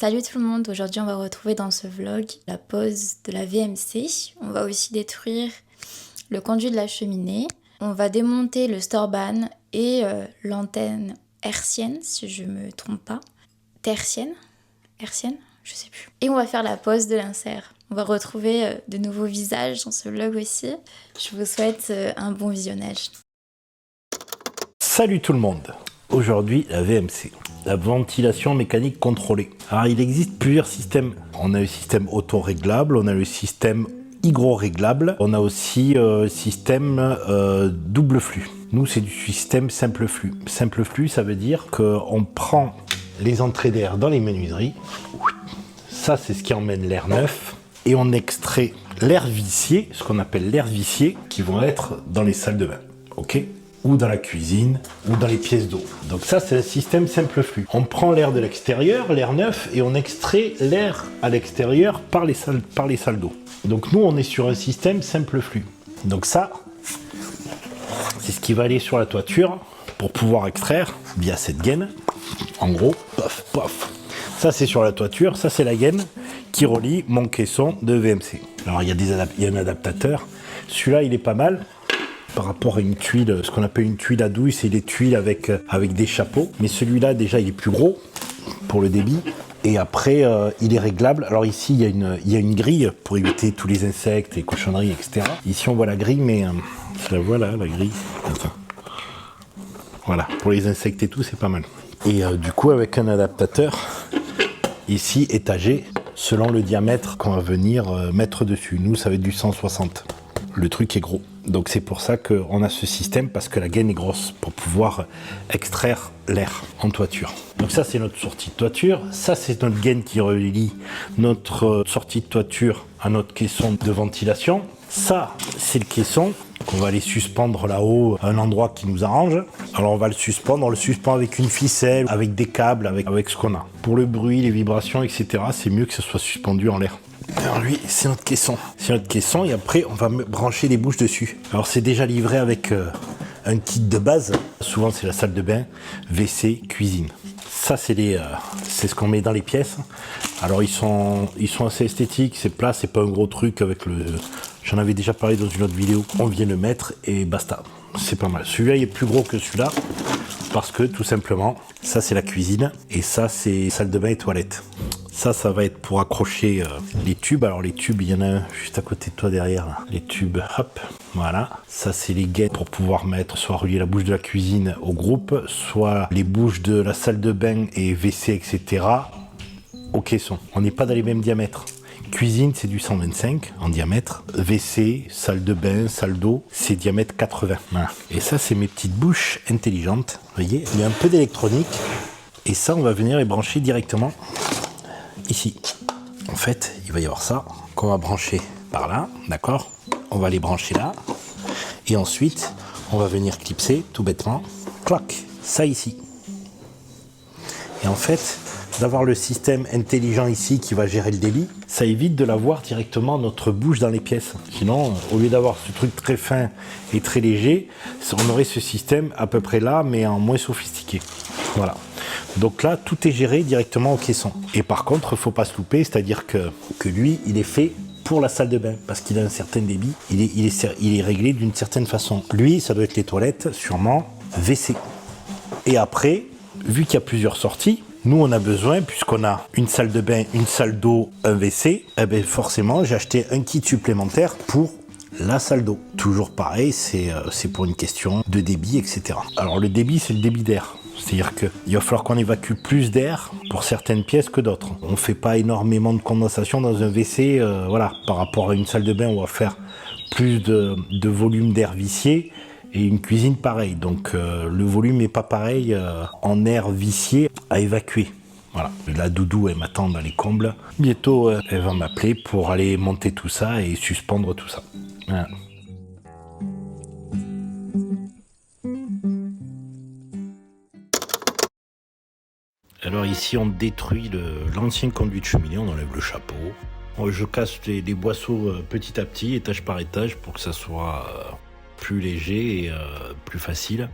Salut tout le monde, aujourd'hui on va retrouver dans ce vlog la pose de la VMC. On va aussi détruire le conduit de la cheminée. On va démonter le Storban et l'antenne hertzienne, si je me trompe pas. Tertienne? Hertzienne? Je sais plus. Et on va faire la pose de l'insert. On va retrouver de nouveaux visages dans ce vlog aussi. Je vous souhaite un bon visionnage. Salut tout le monde. Aujourd'hui la VMC. La ventilation mécanique contrôlée. Alors il existe plusieurs systèmes. On a le système auto-réglable, on a le système hygro-réglable, on a aussi le système double flux. Nous c'est du système simple flux. Simple flux ça veut dire qu'on prend les entrées d'air dans les menuiseries. Ça c'est ce qui emmène l'air neuf. Et on extrait l'air vicié, ce qu'on appelle l'air vicié, qui vont être dans les salles de bain. Ok ? Ou dans la cuisine, ou dans les pièces d'eau. Donc ça, c'est le système simple flux. On prend l'air de l'extérieur, l'air neuf, et on extrait l'air à l'extérieur par les salles d'eau. Donc nous, on est sur un système simple flux. Donc ça, c'est ce qui va aller sur la toiture pour pouvoir extraire via cette gaine. En gros, pof, pof. Ça, c'est sur la toiture. Ça, c'est la gaine qui relie mon caisson de VMC. Alors, il y a un adaptateur. Celui-là, il est pas mal. Par rapport à une tuile, ce qu'on appelle une tuile à douille, c'est des tuiles avec des chapeaux. Mais celui-là, déjà, il est plus gros pour le débit. Et après, il est réglable. Alors ici, il y a une grille pour éviter tous les insectes, les cochonneries, etc. Ici, on voit la grille, mais je la vois là, la grille. Enfin, voilà, pour les insectes et tout, c'est pas mal. Et du coup, avec un adaptateur, ici, étagé, selon le diamètre qu'on va venir mettre dessus. Nous, ça va être du 160. Le truc est gros. Donc c'est pour ça qu'on a ce système, parce que la gaine est grosse, pour pouvoir extraire l'air en toiture. Donc ça c'est notre sortie de toiture, ça c'est notre gaine qui relie notre sortie de toiture à notre caisson de ventilation. Ça c'est le caisson qu'on va aller suspendre là-haut à un endroit qui nous arrange. Alors on va le suspendre, on le suspend avec une ficelle, avec des câbles, avec ce qu'on a. Pour le bruit, les vibrations, etc., c'est mieux que ce soit suspendu en l'air. Alors lui, c'est notre caisson. C'est notre caisson et après, on va brancher les bouches dessus. Alors c'est déjà livré avec un kit de base. Souvent, c'est la salle de bain, WC, cuisine. Ça, c'est ce qu'on met dans les pièces. Alors ils sont assez esthétiques, c'est plat, c'est pas un gros truc avec le... J'en avais déjà parlé dans une autre vidéo. On vient le mettre et basta. C'est pas mal. Celui-là, il est plus gros que celui-là parce que tout simplement, ça c'est la cuisine et ça c'est salle de bain et toilette. Ça va être pour accrocher les tubes. Alors les tubes, il y en a un juste à côté de toi derrière. Là. Les tubes, hop, voilà. Ça c'est les gaines pour pouvoir mettre, soit relier la bouche de la cuisine au groupe, soit les bouches de la salle de bain et WC, etc. au caisson. On n'est pas dans les mêmes diamètres. Cuisine, c'est du 125 en diamètre. WC, salle de bain, salle d'eau, c'est diamètre 80. Voilà. Et ça, c'est mes petites bouches intelligentes. Vous voyez, il y a un peu d'électronique. Et ça, on va venir les brancher directement ici. En fait, il va y avoir ça qu'on va brancher par là, d'accord? On va les brancher là. Et ensuite, on va venir clipser tout bêtement. Clac, ça ici. Et en fait, d'avoir le système intelligent ici qui va gérer le débit, ça évite de l'avoir directement notre bouche dans les pièces. Sinon, au lieu d'avoir ce truc très fin et très léger, on aurait ce système à peu près là, mais en moins sophistiqué. Voilà. Donc là, tout est géré directement au caisson. Et par contre, il ne faut pas se louper, c'est-à-dire que lui, il est fait pour la salle de bain, parce qu'il a un certain débit, il est réglé d'une certaine façon. Lui, ça doit être les toilettes, sûrement, WC. Et après, vu qu'il y a plusieurs sorties, nous, on a besoin, puisqu'on a une salle de bain, une salle d'eau, un WC, eh bien forcément, j'ai acheté un kit supplémentaire pour la salle d'eau. Toujours pareil, c'est pour une question de débit, etc. Alors, le débit, c'est le débit d'air. C'est-à-dire qu'il va falloir qu'on évacue plus d'air pour certaines pièces que d'autres. On ne fait pas énormément de condensation dans un WC, voilà, par rapport à une salle de bain, on va faire plus de volume d'air vicié. Et une cuisine pareil, donc le volume n'est pas pareil en air vicié à évacuer. Voilà, la doudou elle m'attend dans les combles. Bientôt elle va m'appeler pour aller monter tout ça et suspendre tout ça. Voilà. Alors ici on détruit l'ancien conduit de cheminée, on enlève le chapeau. Je casse les boisseaux petit à petit, étage par étage, pour que ça soit plus léger et plus facile.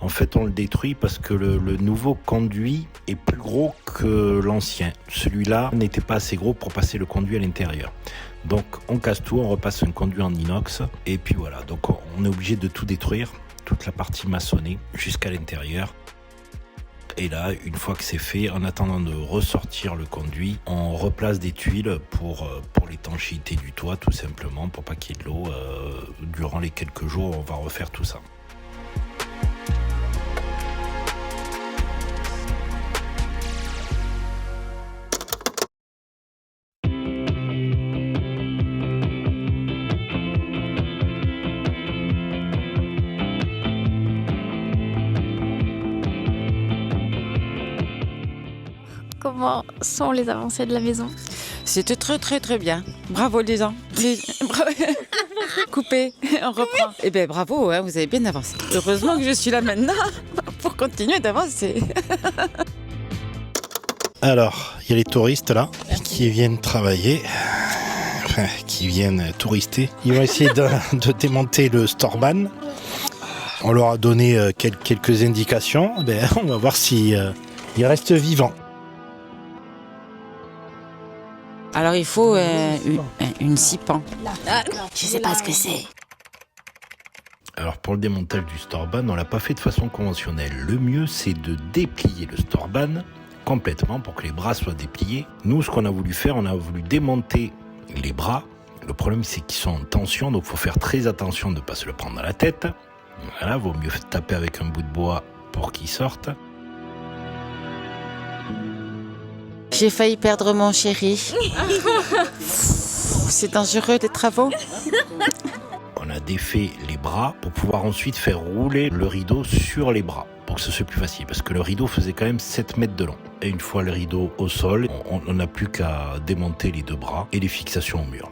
En fait, on le détruit parce que le nouveau conduit est plus gros que l'ancien. Celui-là n'était pas assez gros pour passer le conduit à l'intérieur. Donc on casse tout, on repasse un conduit en inox et puis voilà. Donc on est obligé de tout détruire, toute la partie maçonnée jusqu'à l'intérieur. Et là, une fois que c'est fait, en attendant de ressortir le conduit, on replace des tuiles pour l'étanchéité du toit, tout simplement, pour pas qu'il y ait de l'eau. Durant les quelques jours, on va refaire tout ça. Comment sont les avancées de la maison? C'était très bien. Bravo les gens. Coupé, on reprend. Eh bien bravo, hein, vous avez bien avancé. Heureusement que je suis là maintenant pour continuer d'avancer. Alors, il y a les touristes là qui viennent travailler, enfin, qui viennent tourister. Ils vont essayer de démonter le Storban. On leur a donné quelques indications. On va voir si ils restent vivants. Alors il faut une scie pan. Je sais pas ce que c'est. Alors pour le démontage du Storban, on l'a pas fait de façon conventionnelle. Le mieux, c'est de déplier le Storban complètement pour que les bras soient dépliés. Nous, ce qu'on a voulu faire, on a voulu démonter les bras. Le problème, c'est qu'ils sont en tension, donc il faut faire très attention de ne pas se le prendre dans la tête. Voilà, vaut mieux taper avec un bout de bois pour qu'il sorte. J'ai failli perdre mon chéri. C'est dangereux les travaux. On a défait les bras pour pouvoir ensuite faire rouler le rideau sur les bras pour que ce soit plus facile parce que le rideau faisait quand même 7 mètres de long. Et une fois le rideau au sol, on n'a plus qu'à démonter les deux bras et les fixations au mur.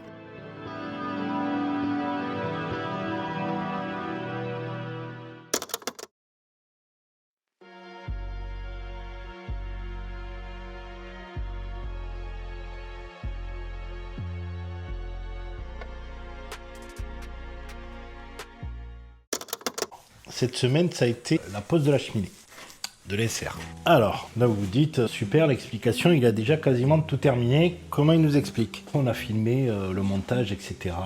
Cette semaine, ça a été la pose de la cheminée, de l'insert. Alors, là vous vous dites, super, l'explication, il a déjà quasiment tout terminé. Comment il nous explique? On a filmé le montage, etc.,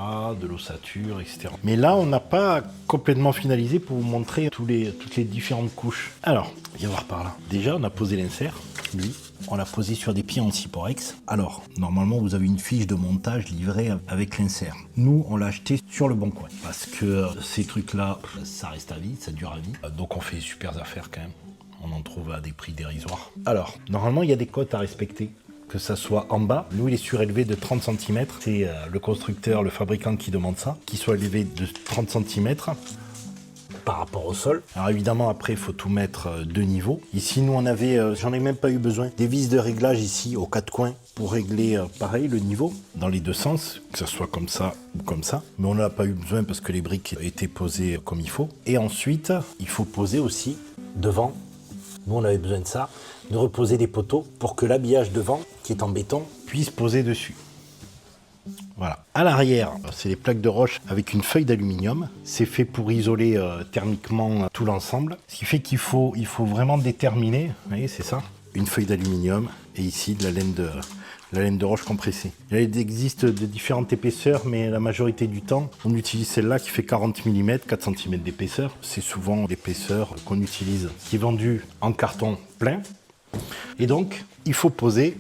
de l'ossature, etc. Mais là, on n'a pas complètement finalisé pour vous montrer toutes les différentes couches. Alors, viens voir par là. Déjà, on a posé l'insert, lui. On l'a posé sur des pieds en Cyporex. Alors, normalement, vous avez une fiche de montage livrée avec l'insert. Nous, on l'a acheté sur le Bon Coin. Parce que ces trucs-là, ça reste à vie, ça dure à vie. Donc, on fait super affaires quand même. On en trouve à des prix dérisoires. Alors, normalement, il y a des cotes à respecter. Que ça soit en bas. Nous, il est surélevé de 30 cm. C'est le constructeur, le fabricant qui demande ça. Qu'il soit élevé de 30 cm. Par rapport au sol. Alors évidemment après il faut tout mettre de niveau. Ici nous on avait, j'en ai même pas eu besoin, des vis de réglage ici aux quatre coins pour régler pareil le niveau dans les deux sens, que ce soit comme ça ou comme ça. Mais on n'a pas eu besoin parce que les briques étaient posées comme il faut. Et ensuite il faut poser aussi devant, nous on avait besoin de ça, de reposer des poteaux pour que l'habillage devant qui est en béton puisse poser dessus. Voilà. À l'arrière, c'est les plaques de roche avec une feuille d'aluminium. C'est fait pour isoler thermiquement tout l'ensemble. Ce qui fait qu'il faut vraiment déterminer, vous voyez, c'est ça, une feuille d'aluminium et ici de la laine de roche compressée. Il existe de différentes épaisseurs, mais la majorité du temps, on utilise celle-là qui fait 40 mm, 4 cm d'épaisseur. C'est souvent l'épaisseur qu'on utilise, qui est vendue en carton plein. Et donc, il faut poser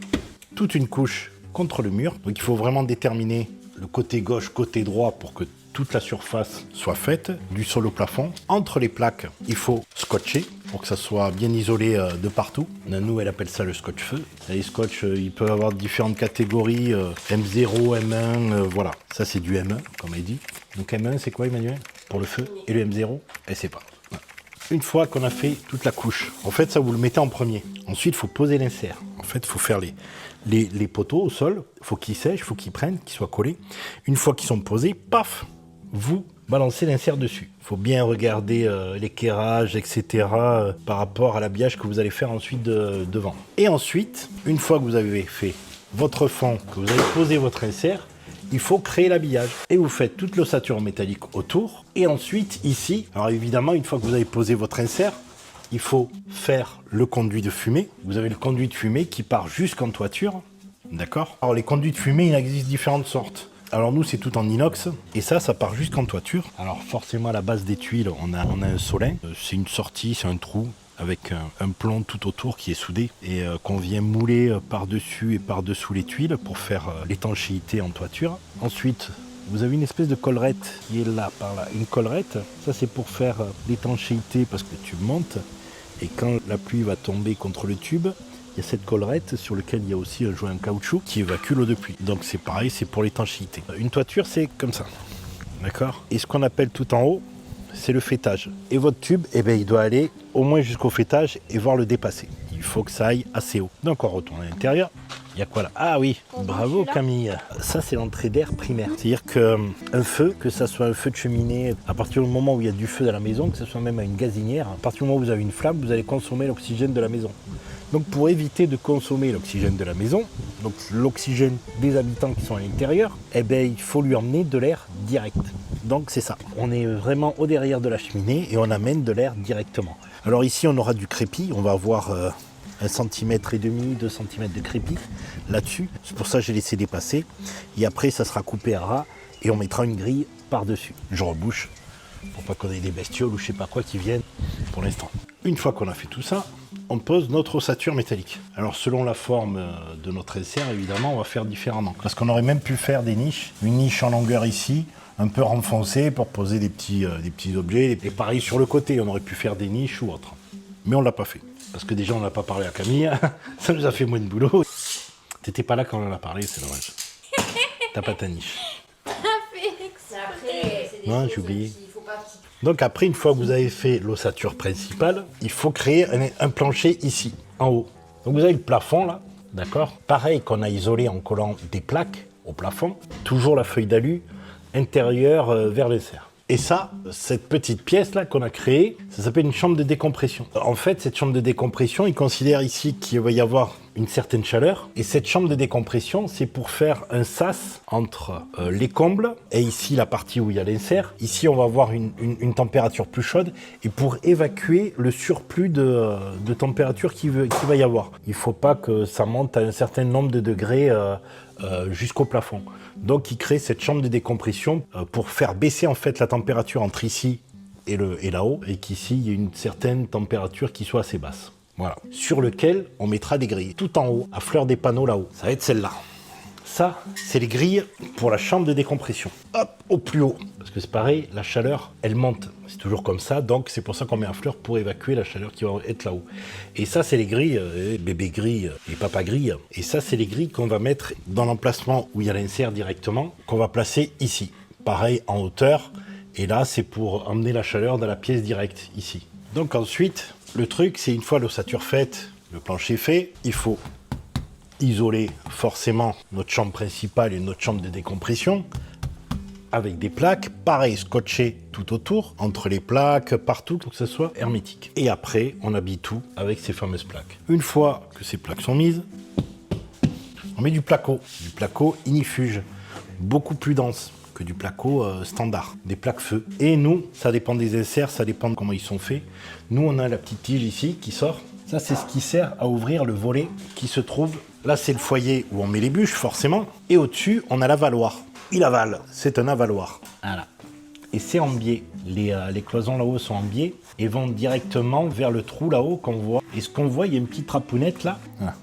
toute une couche contre le mur. Donc il faut vraiment déterminer le côté gauche, côté droit pour que toute la surface soit faite, du sol au plafond. Entre les plaques, il faut scotcher pour que ça soit bien isolé de partout. Nanou, elle appelle ça le scotch-feu. Les scotch, ils peuvent avoir différentes catégories, M0, M1, voilà. Ça c'est du M1, comme elle dit. Donc M1, c'est quoi Emmanuel? Pour le feu. Et le M0, elle sait pas. Une fois qu'on a fait toute la couche, en fait ça vous le mettez en premier. Ensuite il faut poser l'insert. En fait il faut faire les poteaux au sol, il faut qu'ils sèchent, il faut qu'ils prennent, qu'ils soient collés. Une fois qu'ils sont posés, paf, vous balancez l'insert dessus. Il faut bien regarder l'équerrage, etc. Par rapport à l'habillage que vous allez faire ensuite devant. Et ensuite, une fois que vous avez fait votre fond, que vous avez posé votre insert, il faut créer l'habillage. Et vous faites toute l'ossature métallique autour. Et ensuite, ici, alors évidemment, une fois que vous avez posé votre insert, il faut faire le conduit de fumée. Vous avez le conduit de fumée qui part jusqu'en toiture. D'accord? Alors les conduits de fumée, il existe différentes sortes. Alors nous, c'est tout en inox. Et ça part jusqu'en toiture. Alors forcément, à la base des tuiles, on a un solin. C'est une sortie, c'est un trou avec un plomb tout autour qui est soudé et qu'on vient mouler par-dessus et par-dessous les tuiles pour faire l'étanchéité en toiture. Ensuite, vous avez une espèce de collerette qui est là, par là. Une collerette, ça c'est pour faire l'étanchéité parce que le tube monte. Et quand la pluie va tomber contre le tube, il y a cette collerette sur laquelle il y a aussi un joint en caoutchouc qui évacue l'eau de pluie. Donc c'est pareil, c'est pour l'étanchéité. Une toiture, c'est comme ça. D'accord? Et ce qu'on appelle tout en haut, c'est le fêtage. Et votre tube, eh ben, il doit aller au moins jusqu'au fêtage et voir le dépasser. Il faut que ça aille assez haut. Donc on retourne à l'intérieur. Il y a quoi là? Ah oui, bravo Camille. Ça c'est l'entrée d'air primaire. C'est-à-dire qu'un feu, que ça soit un feu de cheminée, à partir du moment où il y a du feu dans la maison, que ce soit même à une gazinière, à partir du moment où vous avez une flamme, vous allez consommer l'oxygène de la maison. Donc pour éviter de consommer l'oxygène de la maison, donc l'oxygène des habitants qui sont à l'intérieur, eh ben, il faut lui emmener de l'air direct. Donc c'est ça, on est vraiment au derrière de la cheminée et on amène de l'air directement. Alors ici on aura du crépi, on va avoir 1,5 cm, 2 cm de crépi là-dessus. C'est pour ça que j'ai laissé dépasser. Et après ça sera coupé à ras et on mettra une grille par-dessus. Je rebouche pour pas qu'on ait des bestioles ou je sais pas quoi qui viennent pour l'instant. Une fois qu'on a fait tout ça, on pose notre ossature métallique. Alors selon la forme de notre insert, évidemment, on va faire différemment. Parce qu'on aurait même pu faire des niches. Une niche en longueur ici, un peu renfoncée pour poser des petits objets. Et pareil sur le côté, on aurait pu faire des niches ou autre. Mais on ne l'a pas fait. Parce que déjà, on n'a pas parlé à Camille. Ça nous a fait moins de boulot. T'étais pas là quand on en a parlé, c'est dommage. T'as pas ta niche. Non, j'ai oublié. Donc après, une fois que vous avez fait l'ossature principale, il faut créer un plancher ici, en haut. Donc vous avez le plafond là, d'accord? Pareil qu'on a isolé en collant des plaques au plafond. Toujours la feuille d'alu intérieure vers l'insert. Et ça, cette petite pièce là qu'on a créée, ça s'appelle une chambre de décompression. En fait, cette chambre de décompression, il considère ici qu'il va y avoir une certaine chaleur. Et cette chambre de décompression, c'est pour faire un sas entre les combles et ici la partie où il y a l'insert. Ici, on va avoir une température plus chaude et pour évacuer le surplus de température qu'il va y avoir. Il ne faut pas que ça monte à un certain nombre de degrés jusqu'au plafond. Donc, il crée cette chambre de décompression pour faire baisser en fait la température entre ici et là-haut et qu'ici, il y ait une certaine température qui soit assez basse. Voilà. Sur lequel on mettra des grilles. Tout en haut, à fleur des panneaux là-haut. Ça va être celle-là. Ça, c'est les grilles pour la chambre de décompression. Hop, au plus haut. Parce que c'est pareil, la chaleur, elle monte. C'est toujours comme ça, donc c'est pour ça qu'on met à fleur pour évacuer la chaleur qui va être là-haut. Et ça, c'est les grilles, bébé grille et papa grille. Et ça, c'est les grilles qu'on va mettre dans l'emplacement où il y a l'insert directement, qu'on va placer ici. Pareil, en hauteur. Et là, c'est pour emmener la chaleur dans la pièce directe, ici. Donc ensuite, le truc, c'est une fois l'ossature faite, le plancher fait, il faut isoler forcément notre chambre principale et notre chambre de décompression avec des plaques, pareil, scotchées tout autour, entre les plaques, partout, pour que ce soit hermétique. Et après, on habille tout avec ces fameuses plaques. Une fois que ces plaques sont mises, on met du placo ignifuge, beaucoup plus dense que du placo standard, des plaques feu. Et nous, ça dépend des inserts, ça dépend de comment ils sont faits. Nous, on a la petite tige ici qui sort. Ça, c'est ce qui sert à ouvrir le volet qui se trouve. Là, c'est le foyer où on met les bûches, forcément. Et au-dessus, on a l'avaloir. Il avale, c'est un avaloir. Voilà. Et c'est en biais. Les cloisons là-haut sont en biais et vont directement vers le trou là-haut qu'on voit. Et ce qu'on voit, il y a une petite trapounette là. Voilà.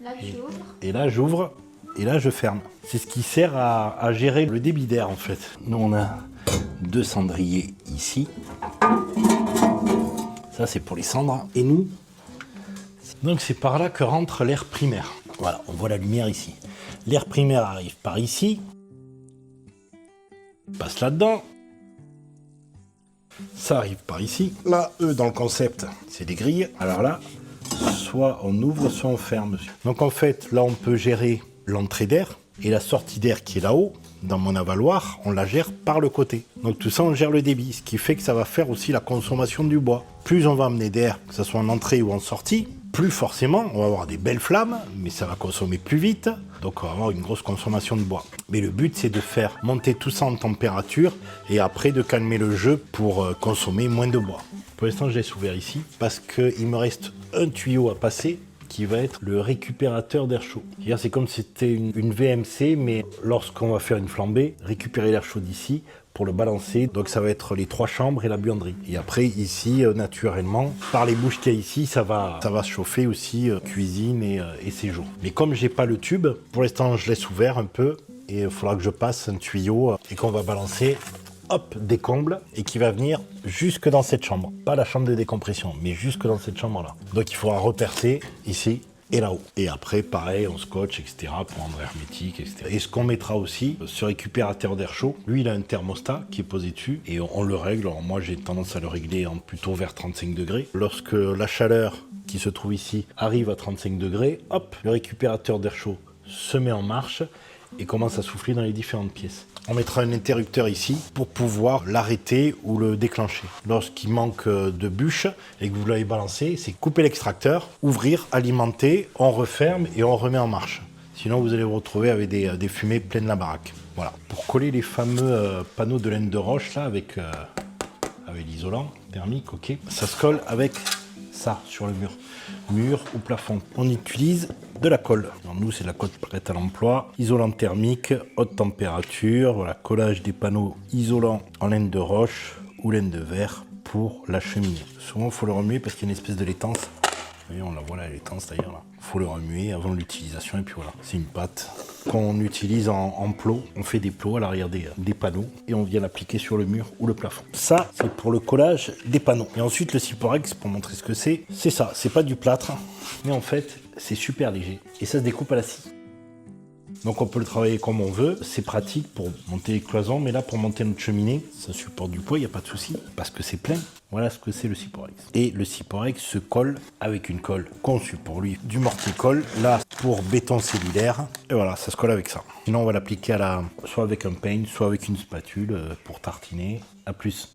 Là, j'ouvre. Et là, j'ouvre. Et là, je ferme. C'est ce qui sert à gérer le débit d'air, en fait. Nous, on a 2 cendriers ici. Ça, c'est pour les cendres. Et nous, donc c'est par là que rentre l'air primaire. Voilà, on voit la lumière ici. L'air primaire arrive par ici. Passe là-dedans. Ça arrive par ici. Là, eux, dans le concept, c'est des grilles. Alors là, soit on ouvre, soit on ferme. Donc en fait, là, on peut gérer l'entrée d'air et la sortie d'air qui est là-haut, dans mon avaloir, on la gère par le côté. Donc tout ça, on gère le débit, ce qui fait que ça va faire aussi la consommation du bois. Plus on va amener d'air, que ce soit en entrée ou en sortie, plus forcément, on va avoir des belles flammes, mais ça va consommer plus vite, donc on va avoir une grosse consommation de bois. Mais le but, c'est de faire monter tout ça en température et après de calmer le jeu pour consommer moins de bois. Pour l'instant, je laisse ouvert ici parce qu'il me reste un tuyau à passer qui va être le récupérateur d'air chaud. C'est comme si c'était une VMC, mais lorsqu'on va faire une flambée, récupérer l'air chaud d'ici pour le balancer. Donc ça va être les 3 chambres et la buanderie. Et après ici, naturellement, par les bouches qu'il y a ici, ça va se chauffer aussi cuisine et séjour. Mais comme j'ai pas le tube, pour l'instant je laisse ouvert un peu et il faudra que je passe un tuyau et qu'on va balancer. Hop, des combles et qui va venir jusque dans cette chambre. Pas la chambre de décompression, mais jusque dans cette chambre-là. Donc il faudra repercer ici et là-haut. Et après, pareil, on scotche, etc. pour rendre hermétique, etc. Et ce qu'on mettra aussi, ce récupérateur d'air chaud, lui, il a un thermostat qui est posé dessus et on le règle. Alors moi, j'ai tendance à le régler en plutôt vers 35 degrés. Lorsque la chaleur qui se trouve ici arrive à 35 degrés, hop, le récupérateur d'air chaud se met en marche et commence à souffler dans les différentes pièces. On mettra un interrupteur ici pour pouvoir l'arrêter ou le déclencher. Lorsqu'il manque de bûches et que vous l'avez balancé, c'est couper l'extracteur, ouvrir, alimenter, on referme et on remet en marche. Sinon, vous allez vous retrouver avec des fumées pleines la baraque. Voilà. Pour coller les fameux panneaux de laine de roche là avec l'isolant thermique, ok. Ça se colle avec ça sur le mur ou plafond. On utilise de la colle. Alors nous, c'est la colle prête à l'emploi. Isolant thermique, haute température, voilà, collage des panneaux isolants en laine de roche ou laine de verre pour la cheminée. Souvent, il faut le remuer parce qu'il y a une espèce de laitance. Vous voyez, on la voit là, la laitance d'ailleurs là. Il faut le remuer avant l'utilisation et puis voilà, c'est une pâte qu'on utilise en plot. On fait des plots à l'arrière des panneaux et on vient l'appliquer sur le mur ou le plafond. Ça, c'est pour le collage des panneaux. Et ensuite, le Cyporex, pour montrer ce que c'est ça. C'est pas du plâtre, mais en fait, c'est super léger et ça se découpe à la scie. Donc on peut le travailler comme on veut, c'est pratique pour monter les cloisons, mais là pour monter notre cheminée, ça supporte du poids, il n'y a pas de souci, parce que c'est plein. Voilà ce que c'est le Cyporex. Et le Cyporex se colle avec une colle conçue pour lui, du mortier-colle, là pour béton cellulaire, et voilà, ça se colle avec ça. Sinon on va l'appliquer soit avec un peigne, soit avec une spatule pour tartiner. À plus.